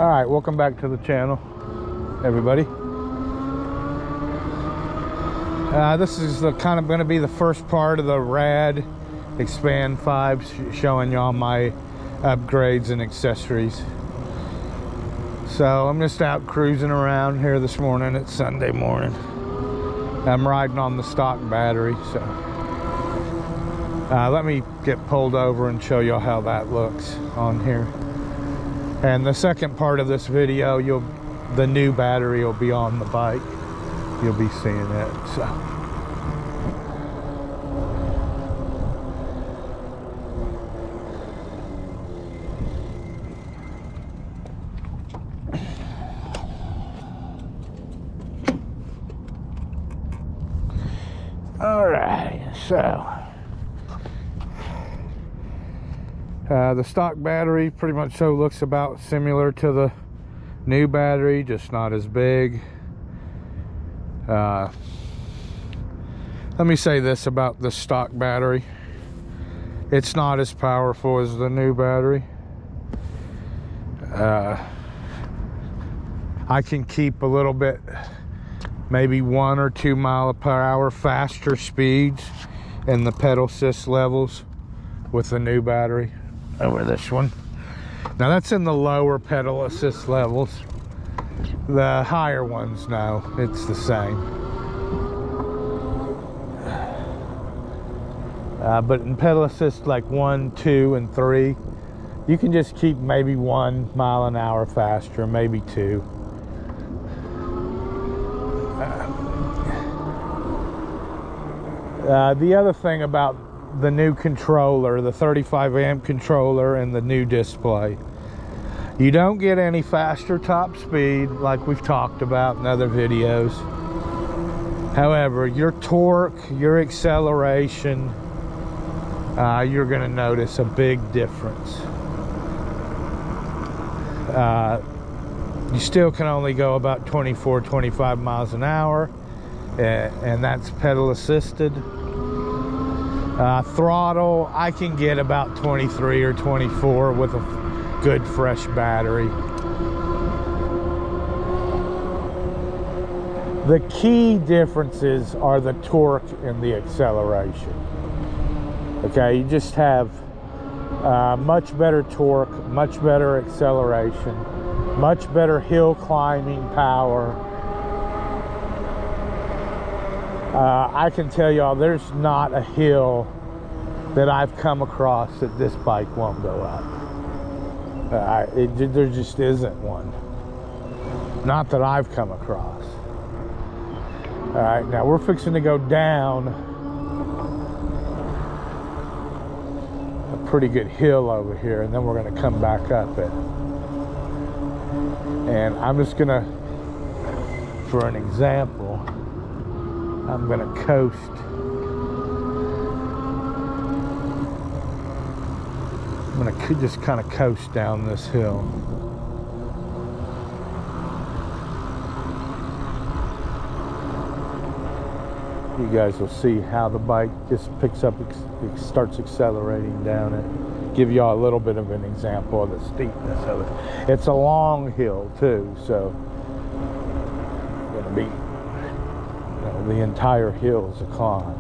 All right, welcome back to the channel, everybody. This is kind of going to be the first part of the RadExpand 5, showing y'all my upgrades and accessories. So I'm just out cruising around here this morning. It's Sunday morning. I'm riding on the stock battery, so let me get pulled over and show y'all how that looks on here. And the second part of this video, the new battery will be on the bike. You'll be seeing it. So all right, so the stock battery pretty much looks about similar to the new battery, just not as big. Let me say this about the stock battery: it's not as powerful as the new battery. I can keep a little bit, maybe 1 or 2 mile per hour faster speeds in the pedal assist levels with the new battery over this one. Now that's in the lower pedal assist levels. The higher ones, no, it's the same. But in pedal assist like 1, 2, and 3, you can just keep maybe 1 mile an hour faster, maybe 2. The other thing about the new controller, the 35 amp controller and the new display, you don't get any faster top speed like we've talked about in other videos. However, your torque, your acceleration, you're going to notice a big difference. You still can only go about 24, 25 miles an hour, and that's pedal assisted. Throttle, I can get about 23 or 24 with a good fresh battery. The key differences are the torque and the acceleration. Okay, you just have much better torque, much better acceleration, much better hill climbing power. I can tell y'all there's not a hill that I've come across that this bike won't go up. There just isn't one. Not that I've come across. All right, now we're fixing to go down a pretty good hill over here, and then we're going to come back up it. And I'm just going to, for an example, I'm going to coast. I'm going to just kind of coast down this hill. You guys will see how the bike just picks up, it starts accelerating down it. Give y'all a little bit of an example of the steepness of it. It's a long hill too, so it's going to be, the entire hill is a climb.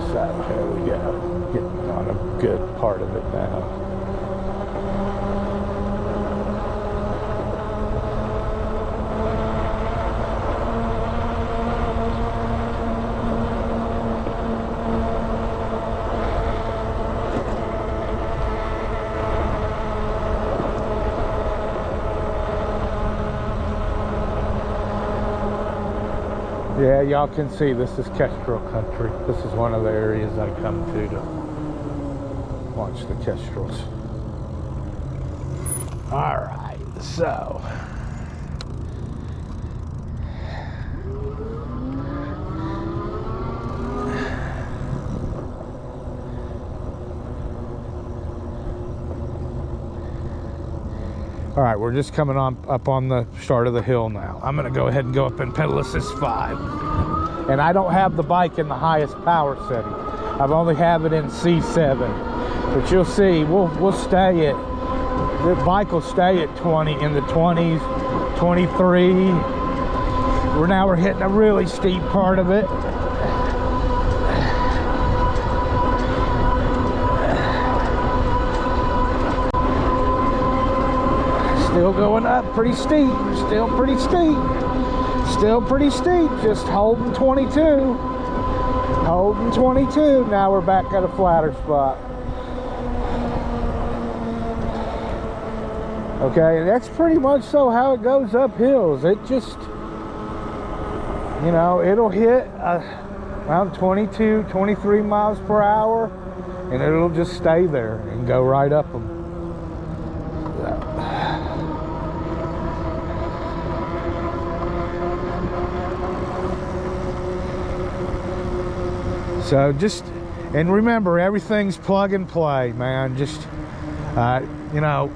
So here we go, getting on a good part of it now. Yeah, y'all can see this is Kestrel country. This is one of the areas I come to watch the Kestrels. All right, so all right, we're just coming up on the start of the hill now. I'm gonna go ahead and go up in pedal assist 5. And I don't have the bike in the highest power setting. I've only have it in C7. But you'll see, we'll stay at, the bike will stay at 20, in the 20s, 23. We're hitting a really steep part of it. Still going up pretty steep, still pretty steep, just holding 22, holding 22. Now we're back at a flatter spot. Okay, that's pretty much so how it goes up hills. It just, you know, it'll hit around 22, 23 miles per hour, and it'll just stay there and go right up them. So just, and remember, everything's plug and play, man. Just, you know,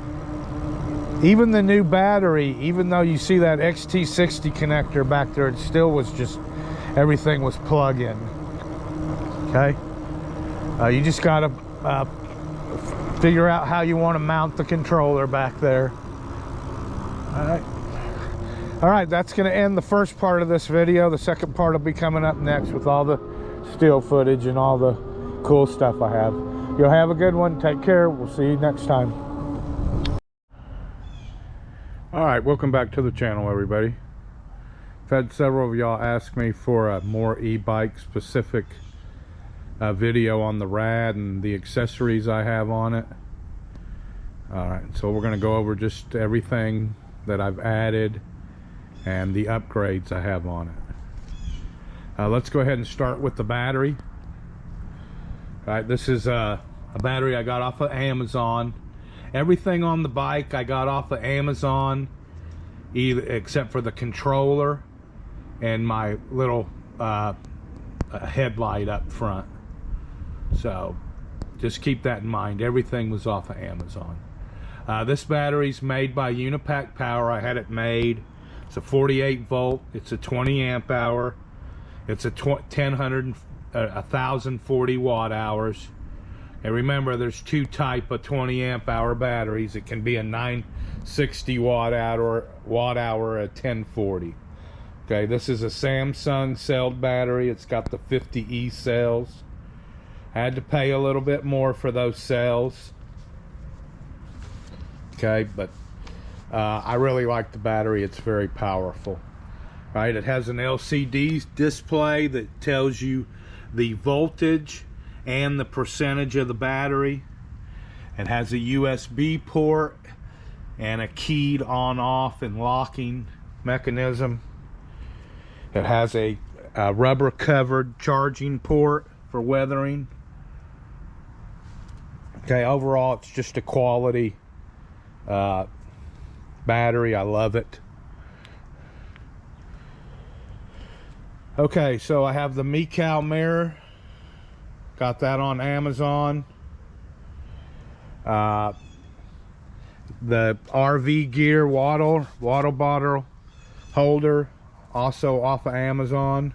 even the new battery, even though you see that XT60 connector back there, it still was just, everything was plug-in. Okay, you just gotta figure out how you want to mount the controller back there. All right, that's going to end the first part of this video. The second part will be coming up next with all the still footage and all the cool stuff I have. You'll have a good one. Take care. We'll see you next time. All right, welcome back to the channel, everybody. I've had several of y'all ask me for a more e-bike specific video on the Rad and the accessories I have on it. All right, so we're going to go over just everything that I've added and the upgrades I have on it. Let's go ahead and start with the battery. All right, this is a battery I got off of Amazon. Everything on the bike I got off of Amazon, except for the controller and my little headlight up front. So just keep that in mind. Everything was off of Amazon. This battery's made by Unipack Power. I had it made. It's a 48 volt. It's a 20 amp hour. It's a 1040 watt hours. And remember, there's two type of 20 amp hour batteries. It can be a 960 watt hour, a 1040. Okay, this is a Samsung celled battery. It's got the 50E cells. I had to pay a little bit more for those cells. Okay, but I really like the battery. It's very powerful. Right, it has an LCD display that tells you the voltage and the percentage of the battery. It has a USB port and a keyed on off and locking mechanism. It has a rubber covered charging port for weathering. Okay, overall it's just a quality battery. I love it. Okay, so I have the Mikau mirror. Got that on Amazon. The RV gear water bottle holder, also off of Amazon.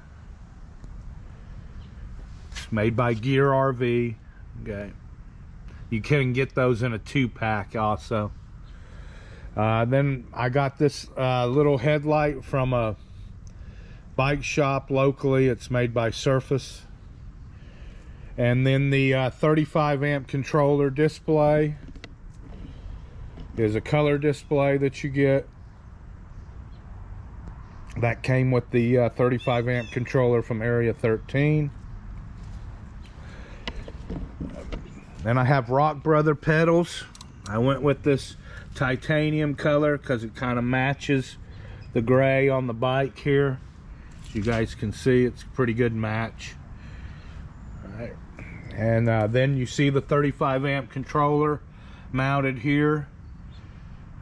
It's made by Gear RV. Okay, you can get those in a 2-pack also. Then I got this little headlight from a bike shop locally. It's made by Surface. And then the 35 amp controller display is a color display that you get. That came with the 35 amp controller from Area 13. Then I have Rock Brother pedals. I went with this titanium color because it kind of matches the gray on the bike here. You guys can see it's a pretty good match. All right. And then you see the 35 amp controller mounted here.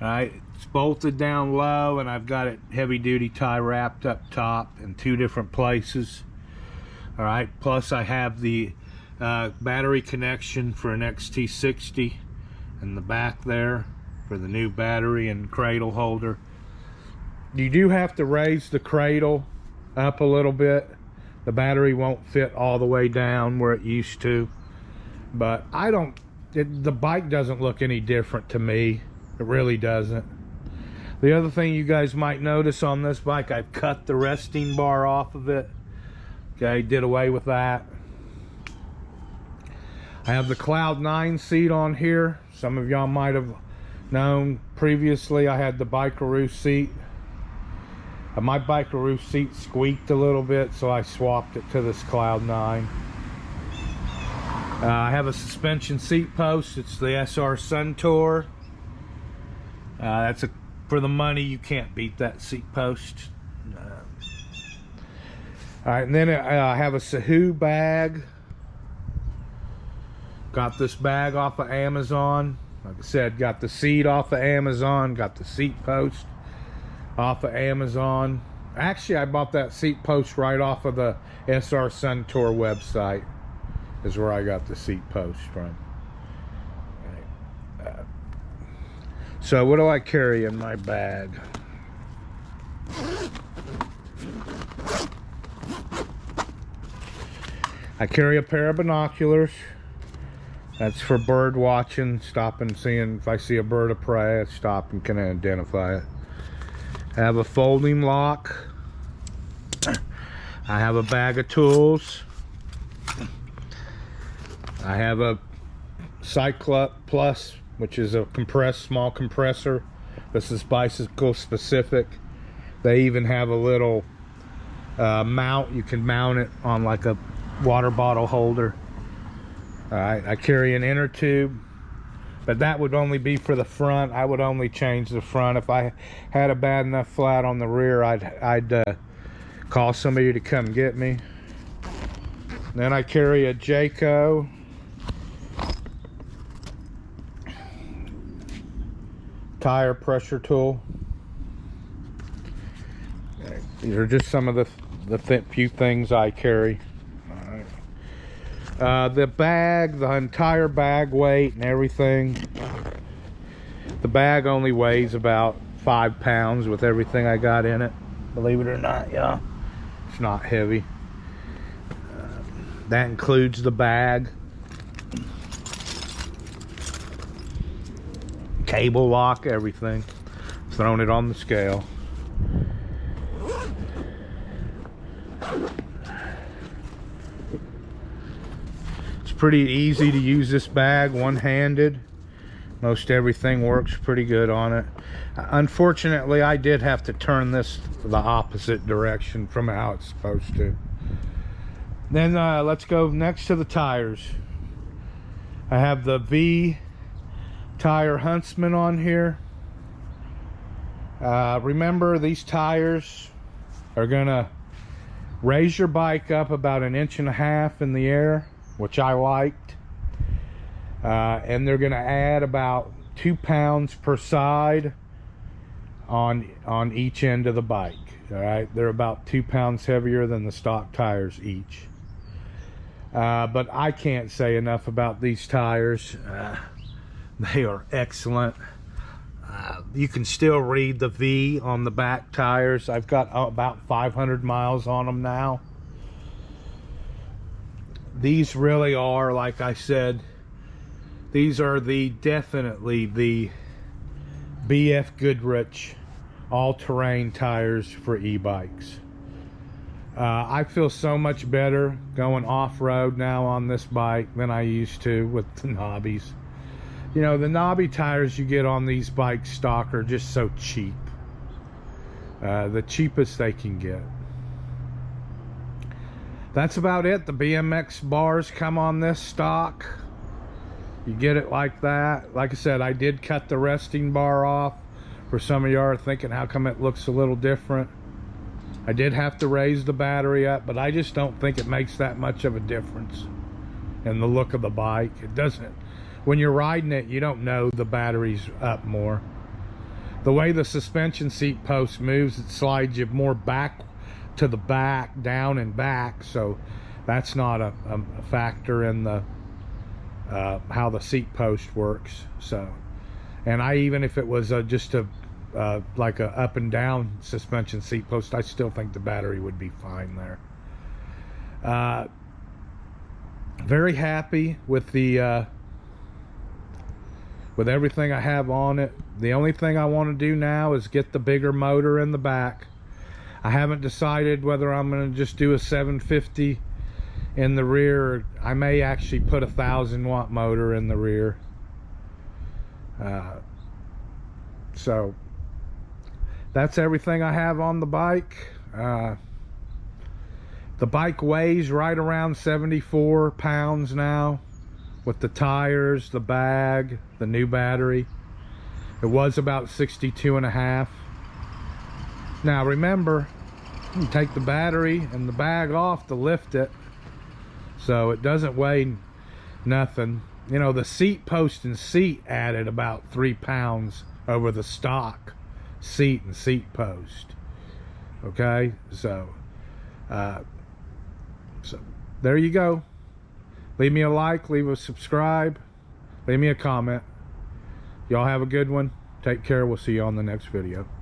All right, it's bolted down low, and I've got it heavy duty tie wrapped up top in 2 different places. All right, plus I have the battery connection for an XT60 in the back there for the new battery and cradle holder. You do have to raise the cradle up a little bit. The battery won't fit all the way down where it used to, but I don't the bike doesn't look any different to me. It really doesn't. The other thing you guys might notice on this bike, I've cut the resting bar off of it. Okay, did away with that. I have the Cloud 9 seat on here. Some of y'all might have known previously I had the Bikeroo seat. My Bikeroo seat squeaked a little bit, so I swapped it to this Cloud 9. I have a suspension seat post. It's the SR Suntour. That's for the money, you can't beat that seat post. All right, and then I have a Sahoo bag. Got this bag off of Amazon. Like I said, got the seat off of Amazon. Got the seat post off of Amazon. Actually, I bought that seat post right off of the SR Suntour website. Is where I got the seat post from. So what do I carry in my bag? I carry a pair of binoculars. That's for bird watching, stopping, seeing if I see a bird of prey, I stop and can identify it. I have a folding lock. I have a bag of tools. I have a Cyclop Plus, which is a small compressor. This is bicycle specific. They even have a little mount. You can mount it on like a water bottle holder. Alright, I carry an inner tube, but that would only be for the front. I would only change the front. If I had a bad enough flat on the rear, I'd call somebody to come get me. Then I carry a Jayco. Tire pressure tool. These are just some of the few things I carry. The bag, the entire bag weight and everything. The bag only weighs about 5 pounds with everything I got in it. Believe it or not, yeah. It's not heavy. That includes the bag. Cable lock, everything. Thrown it on the scale. Pretty easy to use this bag one-handed. Most everything works pretty good on it. Unfortunately, I did have to turn this the opposite direction from how it's supposed to. Then let's go next to the tires. I have the V Tire Huntsman on here. Remember, these tires are gonna raise your bike up about 1.5 inches in the air, which I liked, and they're going to add about 2 pounds per side on each end of the bike. All right, they're about 2 pounds heavier than the stock tires each. But I can't say enough about these tires. They are excellent. You can still read the V on the back tires. I've got about 500 miles on them now. These really are, like I said, these are definitely the BF Goodrich all-terrain tires for e-bikes. I feel so much better going off-road now on this bike than I used to with the knobbies. You know, the knobby tires you get on these bikes stock are just so cheap. The cheapest they can get. That's about it. The BMX bars come on this stock. You get it like that. Like I said, I did cut the resting bar off. For some of you are thinking, how come it looks a little different? I did have to raise the battery up, but I just don't think it makes that much of a difference in the look of the bike. It doesn't. When you're riding it, you don't know the battery's up more. The way the suspension seat post moves, it slides you more back to the back, down and back, so that's not a factor in the how the seat post works. So, and I, even if it was just a like a up and down suspension seat post, I still think the battery would be fine there. Very happy with the with everything I have on it. The only thing I want to do now is get the bigger motor in the back. I haven't decided whether I'm going to just do a 750 in the rear, or I may actually put a 1,000-watt motor in the rear. So that's everything I have on the bike. The bike weighs right around 74 pounds now, with the tires, the bag, the new battery. It was about 62.5. Now remember, you take the battery and the bag off to lift it, so it doesn't weigh nothing. You know, the seat post and seat added about 3 pounds over the stock seat and seat post. Okay, so there you go. Leave me a like, leave a subscribe, leave me a comment. Y'all have a good one. Take care. We'll see you on the next video.